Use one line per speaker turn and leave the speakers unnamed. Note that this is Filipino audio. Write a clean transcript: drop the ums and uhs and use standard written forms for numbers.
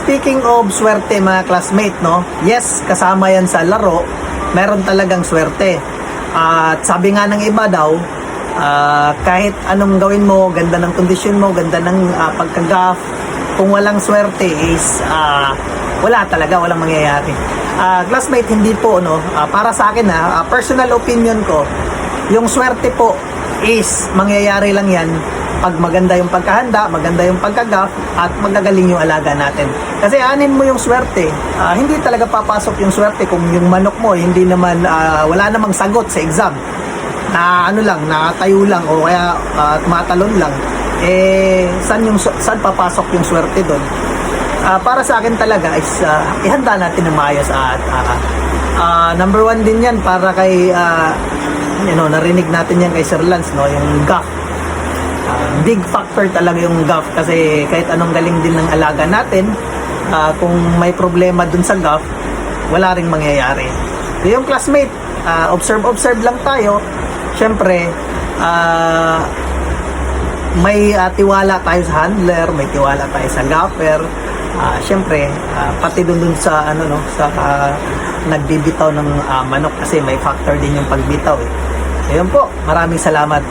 speaking of swerte mga classmate, no? Yes, kasama yan sa laro. Meron talagang swerte. At sabi nga ng iba daw, kahit anong gawin mo, ganda ng kondisyon mo, ganda ng pagka-gaff, kung walang swerte is wala talaga, walang mangyayari. Classmate, hindi po, no? Para sa akin, personal opinion ko, yung swerte po is mangyayari lang yan pag maganda yung pagkahanda, maganda yung pagka-gaff, at magagaling yung alaga natin. Kasi anin mo yung swerte, hindi talaga papasok yung swerte kung yung manok mo hindi naman, wala namang sagot sa exam. Na ano lang, nakatayo lang o kaya tumatalon lang. Saan papasok yung swerte doon? Para sa akin talaga is ihanda natin ng maayos at number one din yan para kay narinig natin yan kay Sir Lance, no, yung gaff. Big factor talaga yung gaff kasi kahit anong galing din ng alaga natin, kung may problema dun sa gaff, wala ring mangyayari. So, yung classmate, observe lang tayo. Syempre, may tiwala tayo sa handler, may tiwala tayo sa gaffer. Syempre, pati dun sa sa nagbibitaw ng manok kasi may factor din yung pagbitaw. Ayun po, maraming salamat.